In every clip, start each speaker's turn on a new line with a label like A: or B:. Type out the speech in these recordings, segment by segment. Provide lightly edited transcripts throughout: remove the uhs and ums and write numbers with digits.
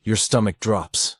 A: your stomach drops.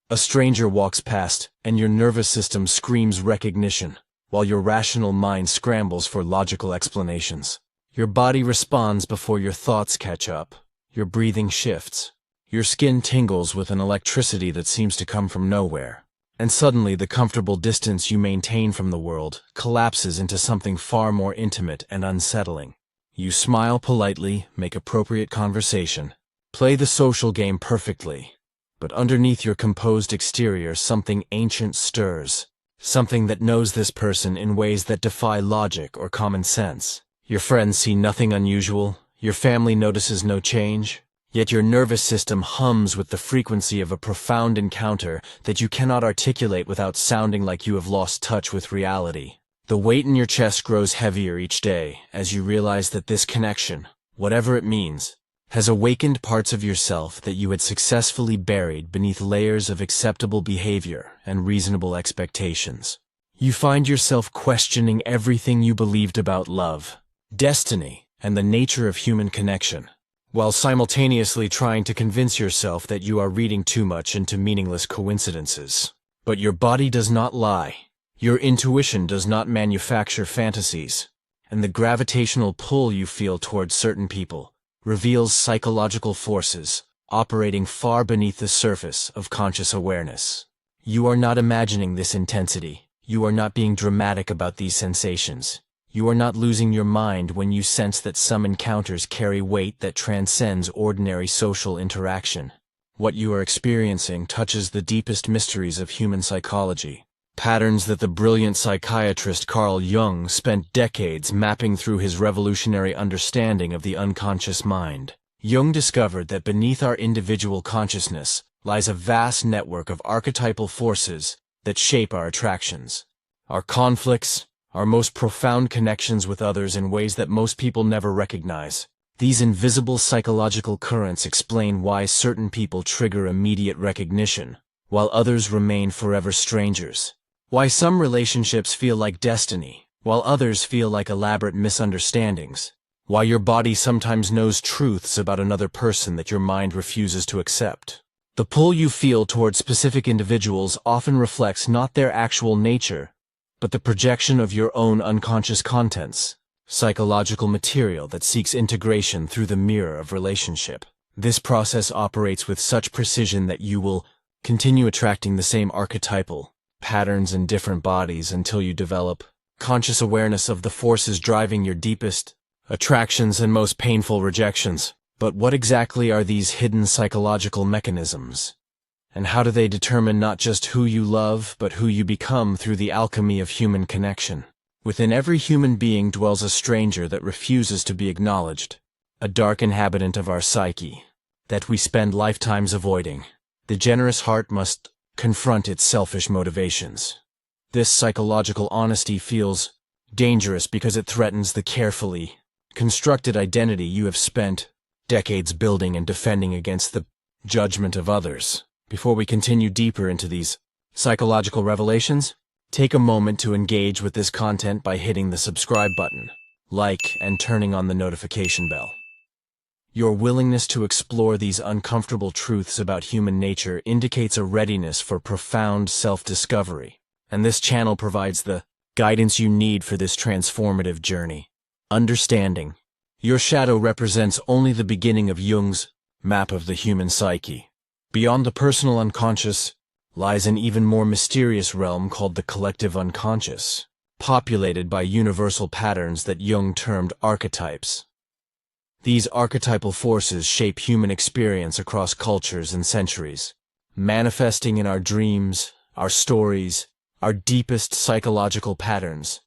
A: A stranger walks past, and your nervous system screams recognition, while your rational mind scrambles for logical explanations. Your body responds before your thoughts catch up. Your breathing shifts. Your skin tingles with an electricity that seems to come from nowhere. And suddenly the comfortable distance you maintain from the world collapses into something far more intimate and unsettling. You smile politely, make appropriate conversation, play the social game perfectly. But underneath your composed exterior, something ancient stirs. Something that knows this person in ways that defy logic or common sense. Your friends see nothing unusual. Your family notices no change. Yet your nervous system hums with the frequency of a profound encounter that you cannot articulate without sounding like you have lost touch with reality. The weight in your chest grows heavier each day as you realize that this connection, whatever it means, has awakened parts of yourself that you had successfully buried beneath layers of acceptable behavior and reasonable expectations. You find yourself questioning everything you believed about love, destiny, and the nature of human connection, while simultaneously trying to convince yourself that you are reading too much into meaningless coincidences. But your body does not lie. Your intuition does not manufacture fantasies. And the gravitational pull you feel towards certain people reveals psychological forces operating far beneath the surface of conscious awareness. You are not imagining this intensity. You are not being dramatic about these sensations. You are not losing your mind when you sense that some encounters carry weight that transcends ordinary social interaction. What you are experiencing touches the deepest mysteries of human psychology, patterns that the brilliant psychiatrist Carl Jung spent decades mapping through his revolutionary understanding of the unconscious mind. Jung discovered that beneath our individual consciousness lies a vast network of archetypal forces that shape our attractions, our conflicts, our most profound connections with others in ways that most people never recognize. These invisible psychological currents explain why certain people trigger immediate recognition, while others remain forever strangers. Why some relationships feel like destiny, while others feel like elaborate misunderstandings. Why your body sometimes knows truths about another person that your mind refuses to accept. The pull you feel towards specific individuals often reflects not their actual nature, but the projection of your own unconscious contents, psychological material that seeks integration through the mirror of relationship. This process operates with such precision that you will continue attracting the same archetypal patterns in different bodies until you develop conscious awareness of the forces driving your deepest attractions and most painful rejections. But what exactly are these hidden psychological mechanisms? And how do they determine not just who you love, but who you become through the alchemy of human connection? Within every human being dwells a stranger that refuses to be acknowledged, a dark inhabitant of our psyche that we spend lifetimes avoiding. The generous heart must confront its selfish motivations. This psychological honesty feels dangerous because it threatens the carefully constructed identity you have spent decades building and defending against the judgment of others. Before we continue deeper into these psychological revelations, take a moment to engage with this content by hitting the subscribe button, like, and turning on the notification bell. Your willingness to explore these uncomfortable truths about human nature indicates a readiness for profound self-discovery, and this channel provides the guidance you need for this transformative journey. Understanding. Your shadow represents only the beginning of Jung's map of the human psyche. Beyond the personal unconscious lies an even more mysterious realm called the collective unconscious, populated by universal patterns that Jung termed archetypes. These archetypal forces shape human experience across cultures and centuries, manifesting in our dreams, our stories, our deepest psychological patterns.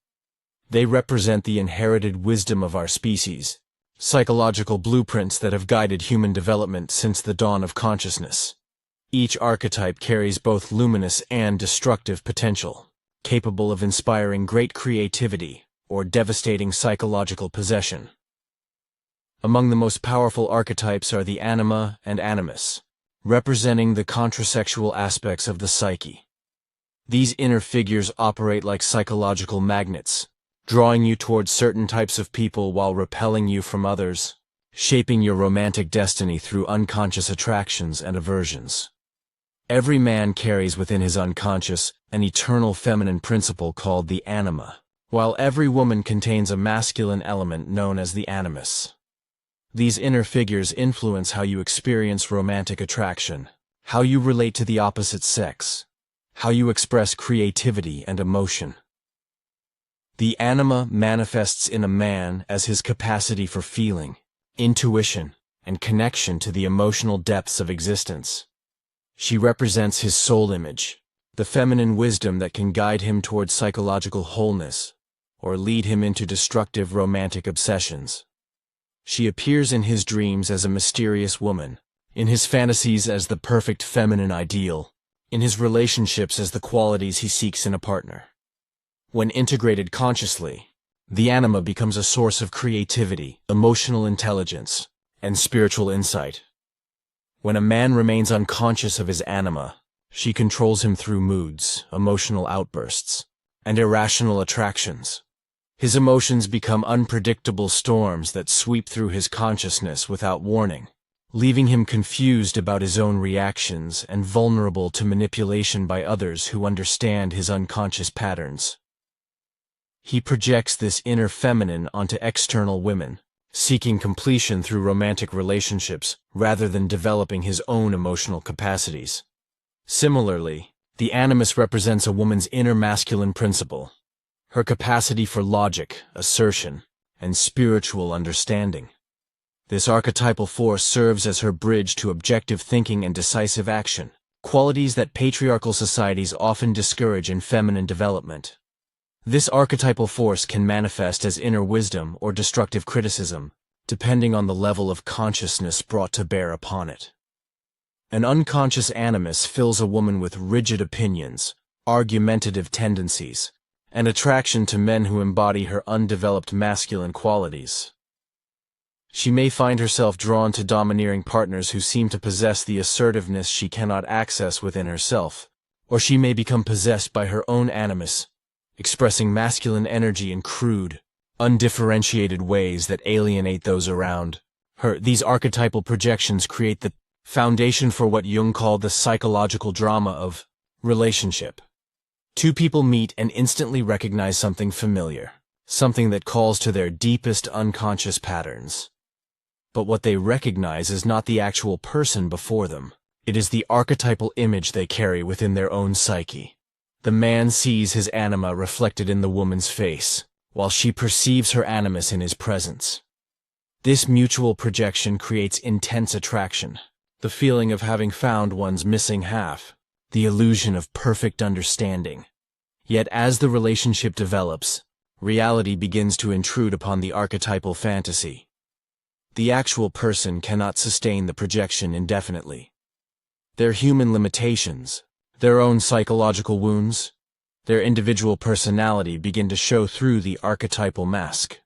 A: They represent the inherited wisdom of our species, psychological blueprints that have guided human development since the dawn of consciousness. Each archetype carries both luminous and destructive potential, capable of inspiring great creativity or devastating psychological possession. Among the most powerful archetypes are the anima and animus, representing the contrasexual aspects of the psyche. These inner figures operate like psychological magnets, drawing you towards certain types of people while repelling you from others. shaping your romantic destiny through unconscious attractions and aversions. Every man carries within his unconscious an eternal feminine principle called the anima, while every woman contains a masculine element known as the animus. These inner figures influence how you experience romantic attraction, how you relate to the opposite sex, how you express creativity and emotion. The anima manifests in a man as his capacity for feeling, intuition, and connection to the emotional depths of existence. She represents his soul image, the feminine wisdom that can guide him towards psychological wholeness or lead him into destructive romantic obsessions. She appears in his dreams as a mysterious woman, in his fantasies as the perfect feminine ideal, in his relationships as the qualities he seeks in a partner. When integrated consciously, the anima becomes a source of creativity, emotional intelligence, and spiritual insight. When a man remains unconscious of his anima, she controls him through moods, emotional outbursts, and irrational attractions. His emotions become unpredictable storms that sweep through his consciousness without warning, leaving him confused about his own reactions and vulnerable to manipulation by others who understand his unconscious patterns. He projects this inner feminine onto external women, seeking completion through romantic relationships rather than developing his own emotional capacities. Similarly, the animus represents a woman's inner masculine principle, her capacity for logic, assertion, and spiritual understanding. This archetypal force serves as her bridge to objective thinking and decisive action, qualities that patriarchal societies often discourage in feminine development. This archetypal force can manifest as inner wisdom or destructive criticism, depending on the level of consciousness brought to bear upon it. An unconscious animus fills a woman with rigid opinions, argumentative tendencies, and attraction to men who embody her undeveloped masculine qualities. She may find herself drawn to domineering partners who seem to possess the assertiveness she cannot access within herself, or she may become possessed by her own animus, expressing masculine energy in crude, undifferentiated ways that alienate those around her. These archetypal projections create the foundation for what Jung called the psychological drama of relationship. Two people meet and instantly recognize something familiar, something that calls to their deepest unconscious patterns. But what they recognize is not the actual person before them. It is the archetypal image they carry within their own psyche. The man sees his anima reflected in the woman's face, while she perceives her animus in his presence. This mutual projection creates intense attraction, the feeling of having found one's missing half, the illusion of perfect understanding. Yet as the relationship develops, reality begins to intrude upon the archetypal fantasy. The actual person cannot sustain the projection indefinitely. Their human limitations, their own psychological wounds, their individual personality begin to show through the archetypal mask.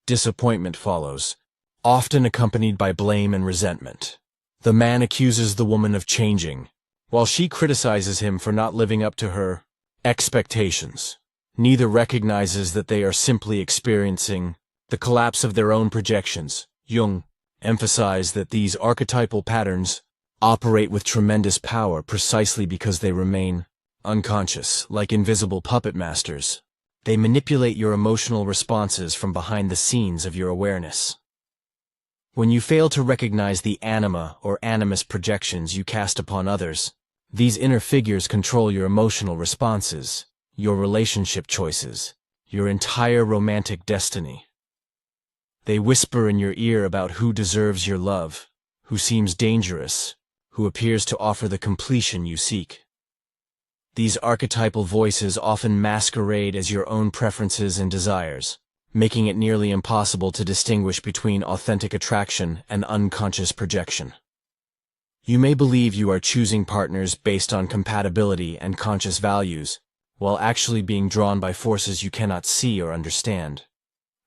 A: Disappointment follows, often accompanied by blame and resentment. The man accuses the woman of changing, while she criticizes him for not living up to her expectations. Neither recognizes that they are simply experiencing the collapse of their own projections. Jung emphasized that these archetypal patterns operate with tremendous power precisely because they remain unconscious, like invisible puppet masters. They manipulate your emotional responses from behind the scenes of your awareness. When you fail to recognize the anima or animus projections you cast upon others, these inner figures control your emotional responses, your relationship choices, your entire romantic destiny. They whisper in your ear about who deserves your love, who seems dangerous, who appears to offer the completion you seek. These archetypal voices often masquerade as your own preferences and desires, making it nearly impossible to distinguish between authentic attraction and unconscious projection. You may believe you are choosing partners based on compatibility and conscious values, while actually being drawn by forces you cannot see or understand.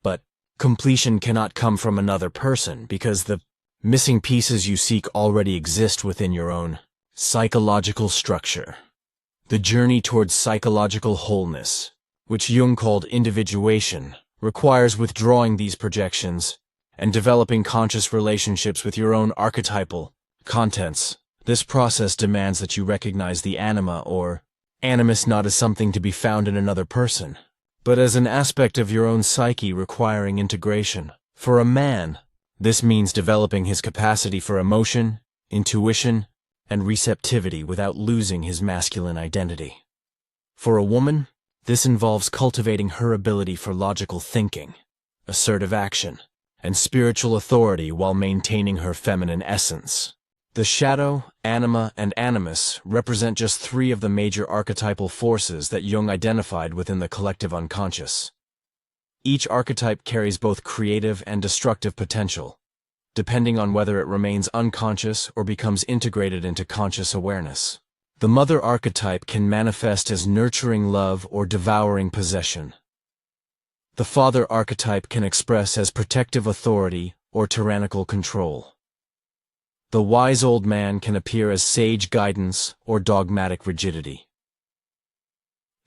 A: But completion cannot come from another person because the missing pieces you seek already exist within your own psychological structure. The journey towards psychological wholeness, which Jung called individuation, requires withdrawing these projections and developing conscious relationships with your own archetypal contents. This process demands that you recognize the anima or animus not as something to be found in another person, but as an aspect of your own psyche requiring integration. For a man, this means developing his capacity for emotion, intuition, and receptivity without losing his masculine identity. For a woman, this involves cultivating her ability for logical thinking, assertive action, and spiritual authority while maintaining her feminine essence. The shadow, anima, and animus represent just 3 of the major archetypal forces that Jung identified within the collective unconscious. Each archetype carries both creative and destructive potential, depending on whether it remains unconscious or becomes integrated into conscious awareness. The mother archetype can manifest as nurturing love or devouring possession. The father archetype can express as protective authority or tyrannical control. The wise old man can appear as sage guidance or dogmatic rigidity.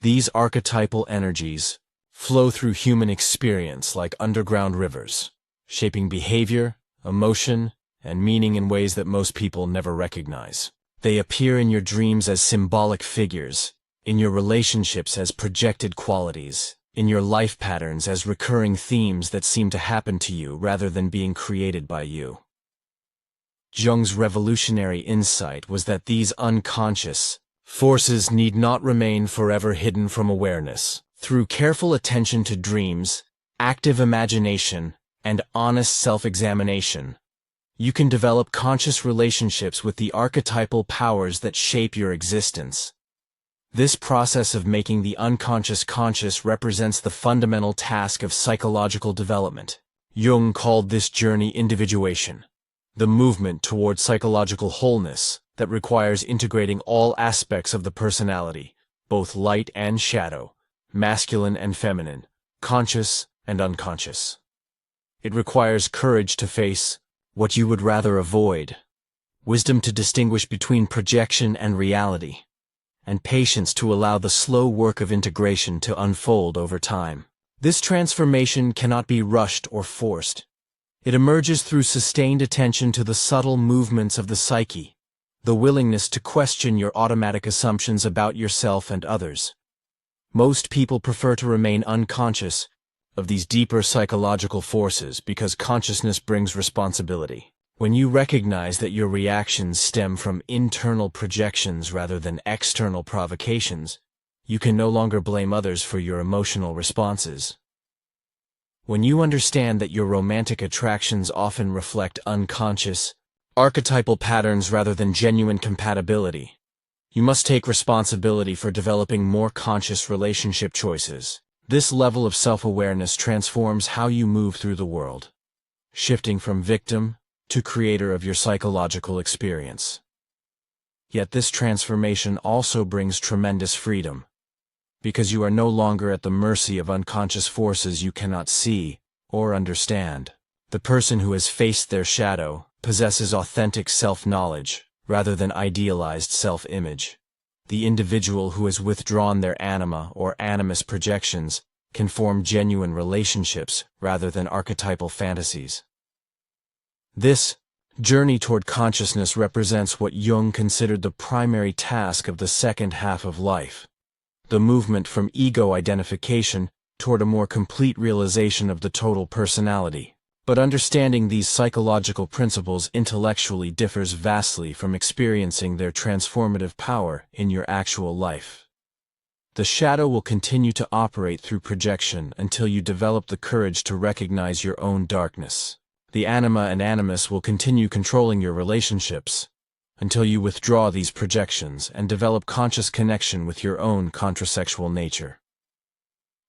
A: These archetypal energies flow through human experience like underground rivers, shaping behavior, emotion, and meaning in ways that most people never recognize. They appear in your dreams as symbolic figures, in your relationships as projected qualities, in your life patterns as recurring themes that seem to happen to you rather than being created by you. Jung's revolutionary insight was that these unconscious forces need not remain forever hidden from awareness. Through careful attention to dreams, active imagination, and honest self-examination, you can develop conscious relationships with the archetypal powers that shape your existence. This process of making the unconscious conscious represents the fundamental task of psychological development. Jung called this journey individuation, the movement toward psychological wholeness that requires integrating all aspects of the personality, both light and shadow, masculine and feminine, conscious and unconscious. It requires courage to face what you would rather avoid, wisdom to distinguish between projection and reality, and patience to allow the slow work of integration to unfold over time. This transformation cannot be rushed or forced. It emerges through sustained attention to the subtle movements of the psyche, the willingness to question your automatic assumptions about yourself and others. Most people prefer to remain unconscious of these deeper psychological forces because consciousness brings responsibility. When you recognize that your reactions stem from internal projections rather than external provocations, you can no longer blame others for your emotional responses. When you understand that your romantic attractions often reflect unconscious, archetypal patterns rather than genuine compatibility, you must take responsibility for developing more conscious relationship choices. This level of self-awareness transforms how you move through the world, shifting from victim to creator of your psychological experience. Yet this transformation also brings tremendous freedom, because you are no longer at the mercy of unconscious forces you cannot see or understand. The person who has faced their shadow possesses authentic self-knowledge rather than idealized self-image. The individual who has withdrawn their anima or animus projections can form genuine relationships rather than archetypal fantasies. This journey toward consciousness represents what Jung considered the primary task of the second half of life, the movement from ego identification toward a more complete realization of the total personality. But understanding these psychological principles intellectually differs vastly from experiencing their transformative power in your actual life. The shadow will continue to operate through projection until you develop the courage to recognize your own darkness. The anima and animus will continue controlling your relationships until you withdraw these projections and develop conscious connection with your own contrasexual nature.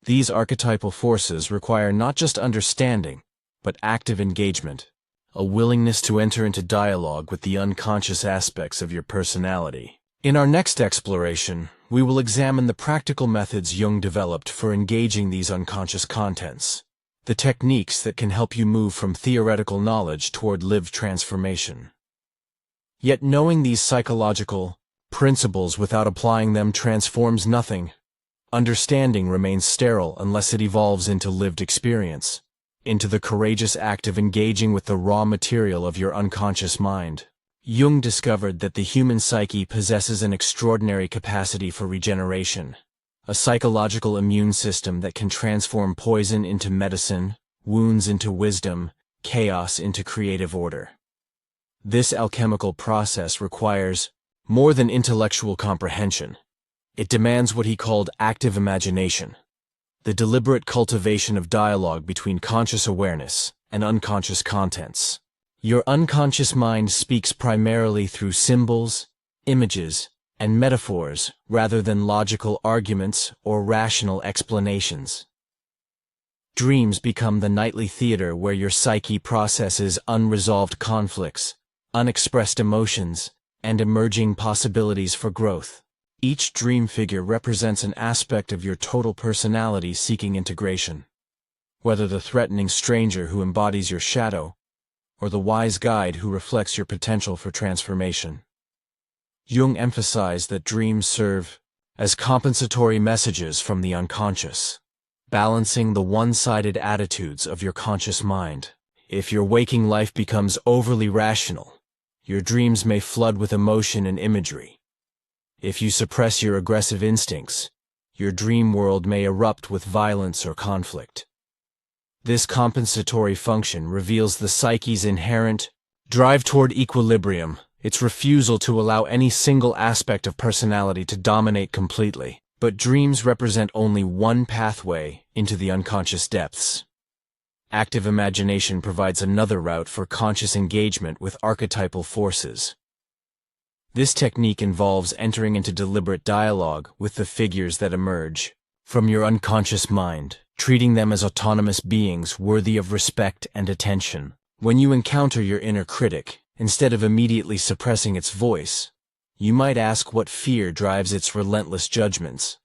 A: These archetypal forces require not just understanding, but active engagement, a willingness to enter into dialogue with the unconscious aspects of your personality. In our next exploration, we will examine the practical methods Jung developed for engaging these unconscious contents, the techniques that can help you move from theoretical knowledge toward lived transformation. Yet knowing these psychological principles without applying them transforms nothing. Understanding remains sterile unless it evolves into lived experience. into the courageous act of engaging with the raw material of your unconscious mind. Jung discovered that the human psyche possesses an extraordinary capacity for regeneration, a psychological immune system that can transform poison into medicine, wounds into wisdom, chaos into creative order. This alchemical process requires more than intellectual comprehension. It demands what he called active imagination, the deliberate cultivation of dialogue between conscious awareness and unconscious contents. Your unconscious mind speaks primarily through symbols, images, and metaphors rather than logical arguments or rational explanations. Dreams become the nightly theater where your psyche processes unresolved conflicts, unexpressed emotions, and emerging possibilities for growth. Each dream figure represents an aspect of your total personality seeking integration. Whether the threatening stranger who embodies your shadow, or the wise guide who reflects your potential for transformation. Jung emphasized that dreams serve as compensatory messages from the unconscious, balancing the one-sided attitudes of your conscious mind. If your waking life becomes overly rational, your dreams may flood with emotion and imagery. If you suppress your aggressive instincts, your dream world may erupt with violence or conflict. This compensatory function reveals the psyche's inherent drive toward equilibrium, its refusal to allow any single aspect of personality to dominate completely. But dreams represent only one pathway into the unconscious depths. Active imagination provides another route for conscious engagement with archetypal forces. This technique involves entering into deliberate dialogue with the figures that emerge from your unconscious mind, treating them as autonomous beings worthy of respect and attention. When you encounter your inner critic, instead of immediately suppressing its voice, you might ask what fear drives its relentless judgments.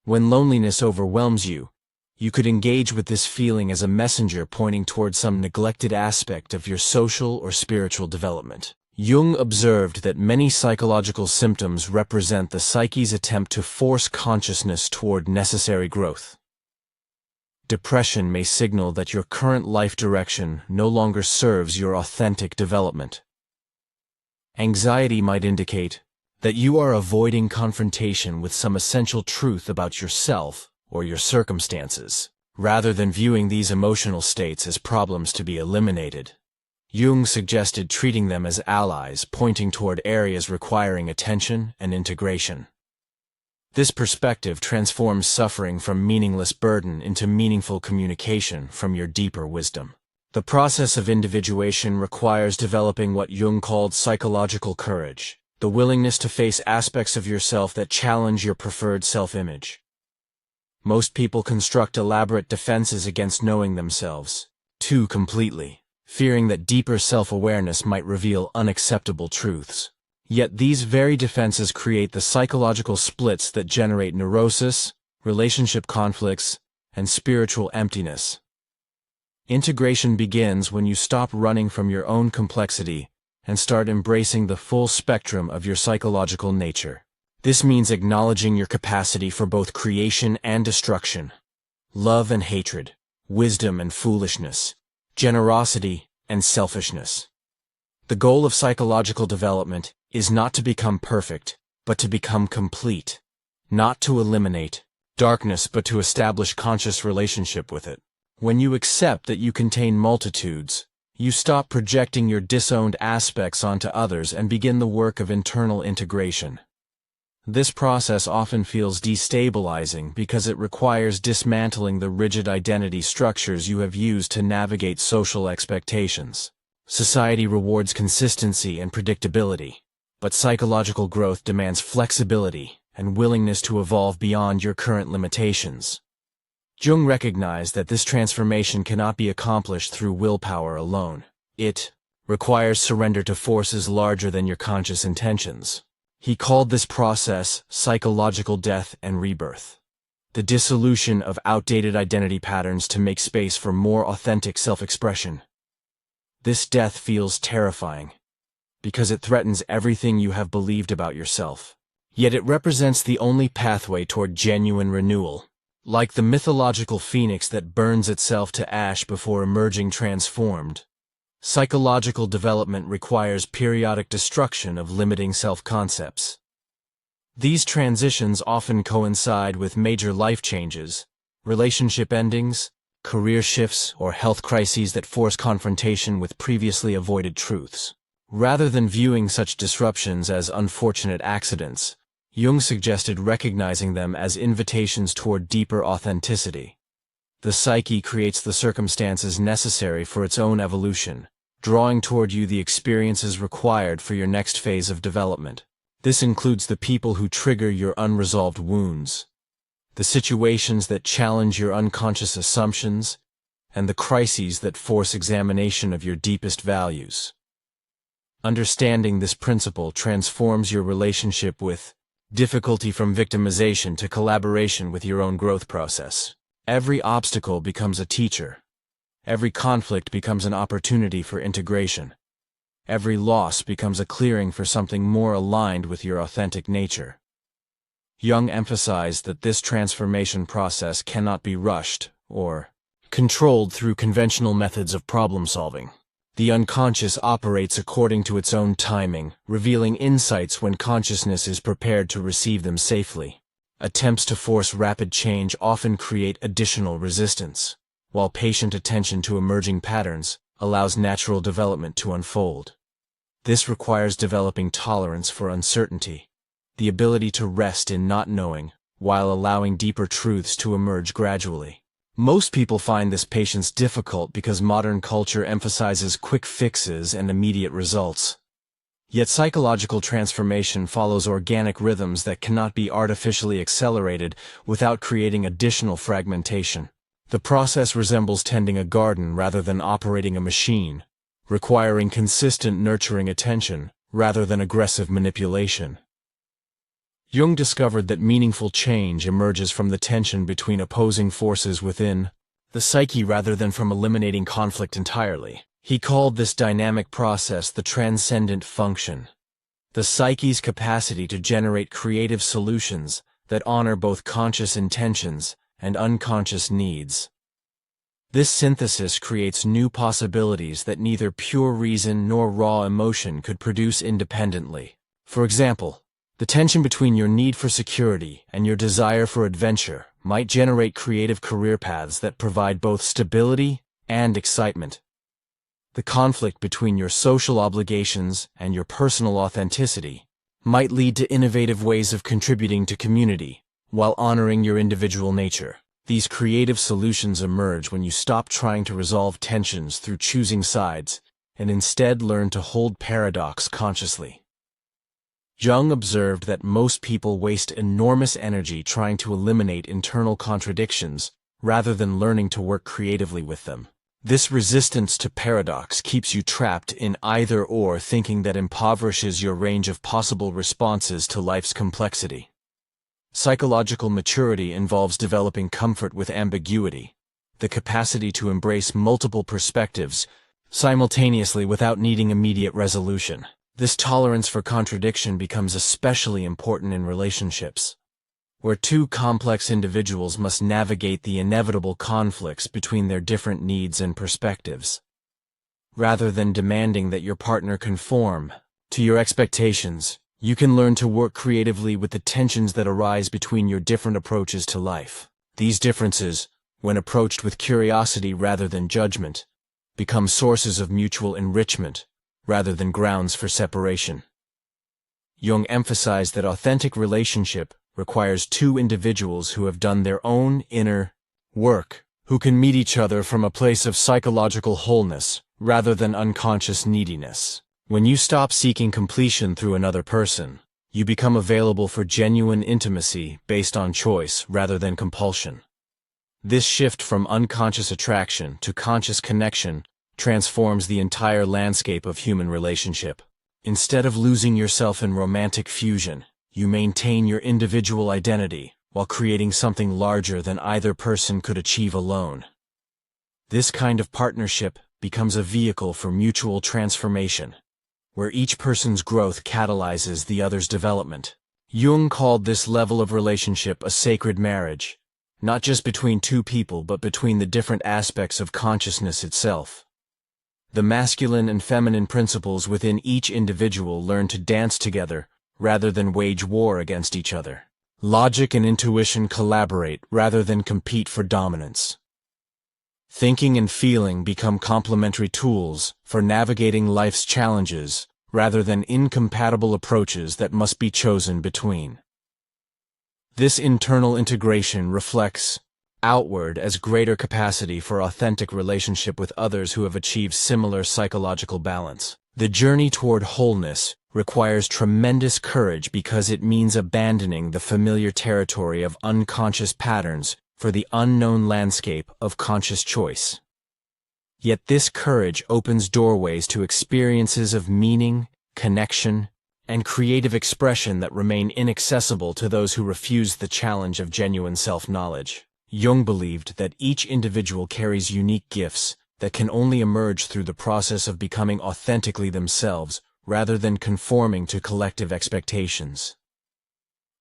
A: When loneliness overwhelms you, you could engage with this feeling as a messenger pointing toward some neglected aspect of your social or spiritual development. Jung observed that many psychological symptoms represent the psyche's attempt to force consciousness toward necessary growth. Depression may signal that your current life direction no longer serves your authentic development. Anxiety might indicate that you are avoiding confrontation with some essential truth about yourself or your circumstances, rather than viewing these emotional states as problems to be eliminated. Jung suggested treating them as allies pointing toward areas requiring attention and integration. This perspective transforms suffering from meaningless burden into meaningful communication from your deeper wisdom. The process of individuation requires developing what Jung called psychological courage, the willingness to face aspects of yourself that challenge your preferred self-image. Most people construct elaborate defenses against knowing themselves too completely, fearing that deeper self-awareness might reveal unacceptable truths. Yet these very defenses create the psychological splits that generate neurosis, relationship conflicts, and spiritual emptiness. Integration begins when you stop running from your own complexity and start embracing the full spectrum of your psychological nature. This means acknowledging your capacity for both creation and destruction, love and hatred, wisdom and foolishness, generosity and selfishness. The goal of psychological development is not to become perfect, but to become complete, not to eliminate darkness, but to establish conscious relationship with it. When you accept that you contain multitudes, you stop projecting your disowned aspects onto others and begin the work of internal integration. This process often feels destabilizing because it requires dismantling the rigid identity structures you have used to navigate social expectations. Society rewards consistency and predictability, but psychological growth demands flexibility and willingness to evolve beyond your current limitations. Jung recognized that this transformation cannot be accomplished through willpower alone. It requires surrender to forces larger than your conscious intentions. He called this process psychological death and rebirth, the dissolution of outdated identity patterns to make space for more authentic self-expression. This death feels terrifying, because it threatens everything you have believed about yourself. Yet it represents the only pathway toward genuine renewal. Like the mythological phoenix that burns itself to ash before emerging transformed, psychological development requires periodic destruction of limiting self-concepts. These transitions often coincide with major life changes, relationship endings, career shifts, or health crises that force confrontation with previously avoided truths. Rather than viewing such disruptions as unfortunate accidents, Jung suggested recognizing them as invitations toward deeper authenticity. The psyche creates the circumstances necessary for its own evolution, drawing toward you the experiences required for your next phase of development. This includes the people who trigger your unresolved wounds, the situations that challenge your unconscious assumptions, and the crises that force examination of your deepest values. Understanding this principle transforms your relationship with difficulty from victimization to collaboration with your own growth process. Every obstacle becomes a teacher. Every conflict becomes an opportunity for integration. Every loss becomes a clearing for something more aligned with your authentic nature. Jung emphasized that this transformation process cannot be rushed or controlled through conventional methods of problem-solving. The unconscious operates according to its own timing, revealing insights when consciousness is prepared to receive them safely. Attempts to force rapid change often create additional resistance, while patient attention to emerging patterns allows natural development to unfold. This requires developing tolerance for uncertainty, the ability to rest in not knowing, while allowing deeper truths to emerge gradually. Most people find this patience difficult because modern culture emphasizes quick fixes and immediate results. Yet psychological transformation follows organic rhythms that cannot be artificially accelerated without creating additional fragmentation. The process resembles tending a garden rather than operating a machine, requiring consistent nurturing attention rather than aggressive manipulation. Jung discovered that meaningful change emerges from the tension between opposing forces within the psyche rather than from eliminating conflict entirely. He called this dynamic process the transcendent function, the psyche's capacity to generate creative solutions that honor both conscious intentions and unconscious needs. This synthesis creates new possibilities that neither pure reason nor raw emotion could produce independently. For example, the tension between your need for security and your desire for adventure might generate creative career paths that provide both stability and excitement. The conflict between your social obligations and your personal authenticity might lead to innovative ways of contributing to community while honoring your individual nature. These creative solutions emerge when you stop trying to resolve tensions through choosing sides and instead learn to hold paradox consciously. Jung observed that most people waste enormous energy trying to eliminate internal contradictions rather than learning to work creatively with them. This resistance to paradox keeps you trapped in either-or thinking that impoverishes your range of possible responses to life's complexity. Psychological maturity involves developing comfort with ambiguity, the capacity to embrace multiple perspectives simultaneously without needing immediate resolution. This tolerance for contradiction becomes especially important in relationships, where two complex individuals must navigate the inevitable conflicts between their different needs and perspectives. Rather than demanding that your partner conform to your expectations, you can learn to work creatively with the tensions that arise between your different approaches to life. These differences, when approached with curiosity rather than judgment, become sources of mutual enrichment rather than grounds for separation. Jung emphasized that authentic relationship requires two individuals who have done their own inner work, who can meet each other from a place of psychological wholeness rather than unconscious neediness. When you stop seeking completion through another person, you become available for genuine intimacy based on choice rather than compulsion. This shift from unconscious attraction to conscious connection transforms the entire landscape of human relationship. Instead of losing yourself in romantic fusion, you maintain your individual identity while creating something larger than either person could achieve alone. This kind of partnership becomes a vehicle for mutual transformation, where each person's growth catalyzes the other's development. Jung called this level of relationship a sacred marriage, not just between two people but between the different aspects of consciousness itself. The masculine and feminine principles within each individual learn to dance together rather than wage war against each other. Logic and intuition collaborate rather than compete for dominance. Thinking and feeling become complementary tools for navigating life's challenges rather than incompatible approaches that must be chosen between. This internal integration reflects outward as greater capacity for authentic relationship with others who have achieved similar psychological balance. The journey toward wholeness requires tremendous courage because it means abandoning the familiar territory of unconscious patterns for the unknown landscape of conscious choice. Yet this courage opens doorways to experiences of meaning, connection, and creative expression that remain inaccessible to those who refuse the challenge of genuine self-knowledge. Jung believed that each individual carries unique gifts that can only emerge through the process of becoming authentically themselves rather than conforming to collective expectations.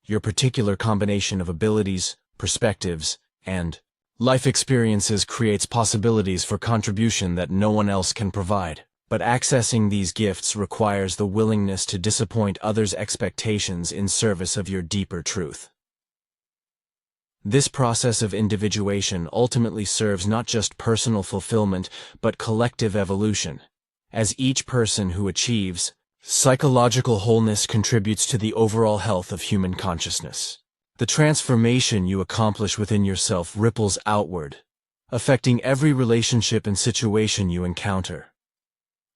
A: Your particular combination of abilities, perspectives, and life experiences creates possibilities for contribution that no one else can provide. But accessing these gifts requires the willingness to disappoint others' expectations in service of your deeper truth. This process of individuation ultimately serves not just personal fulfillment, but collective evolution, as each person who achieves psychological wholeness contributes to the overall health of human consciousness. The transformation you accomplish within yourself ripples outward, affecting every relationship and situation you encounter.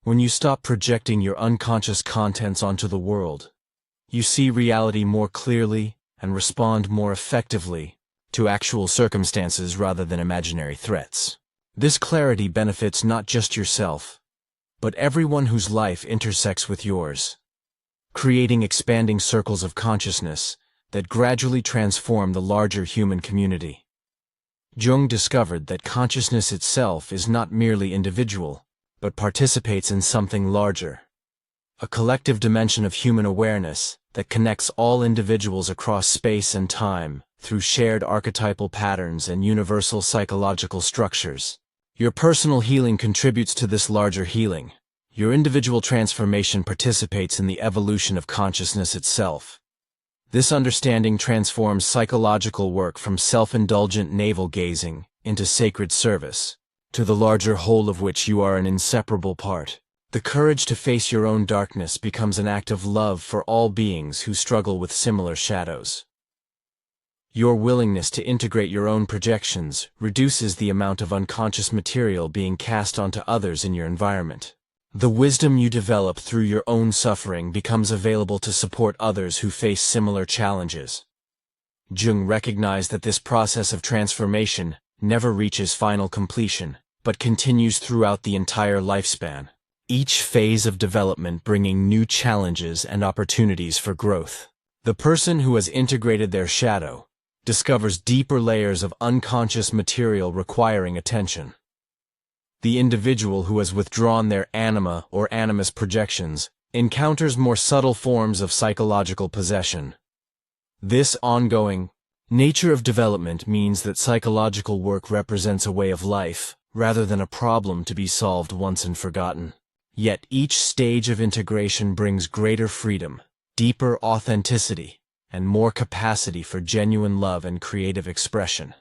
A: When you stop projecting your unconscious contents onto the world, you see reality more clearly and respond more effectively to actual circumstances rather than imaginary threats. This clarity benefits not just yourself, but everyone whose life intersects with yours, creating expanding circles of consciousness that gradually transform the larger human community. Jung discovered that consciousness itself is not merely individual, but participates in something larger, a collective dimension of human awareness that connects all individuals across space and time through shared archetypal patterns and universal psychological structures. Your personal healing contributes to this larger healing. Your individual transformation participates in the evolution of consciousness itself. This understanding transforms psychological work from self-indulgent navel-gazing into sacred service, to the larger whole of which you are an inseparable part. The courage to face your own darkness becomes an act of love for all beings who struggle with similar shadows. Your willingness to integrate your own projections reduces the amount of unconscious material being cast onto others in your environment. The wisdom you develop through your own suffering becomes available to support others who face similar challenges. Jung recognized that this process of transformation never reaches final completion, but continues throughout the entire lifespan, each phase of development bringing new challenges and opportunities for growth. The person who has integrated their shadow discovers deeper layers of unconscious material requiring attention. The individual who has withdrawn their anima or animus projections encounters more subtle forms of psychological possession. This ongoing nature of development means that psychological work represents a way of life, rather than a problem to be solved once and forgotten. Yet each stage of integration brings greater freedom, deeper authenticity, and more capacity for genuine love and creative expression.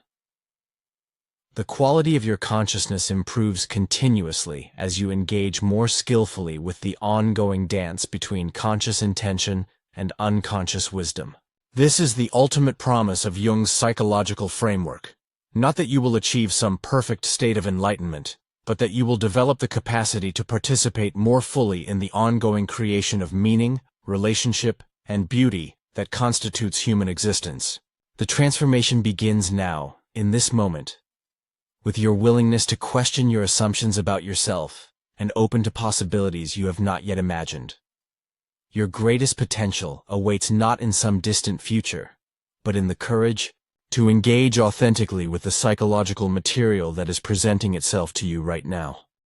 A: The quality of your consciousness improves continuously as you engage more skillfully with the ongoing dance between conscious intention and unconscious wisdom. This is the ultimate promise of Jung's psychological framework. Not that you will achieve some perfect state of enlightenment, but that you will develop the capacity to participate more fully in the ongoing creation of meaning, relationship, and beauty that constitutes human existence. The transformation begins now, in this moment, with your willingness to question your assumptions about yourself and open to possibilities you have not yet imagined. Your greatest potential awaits not in some distant future, but in the courage to engage authentically with the psychological material that is presenting itself to you right now.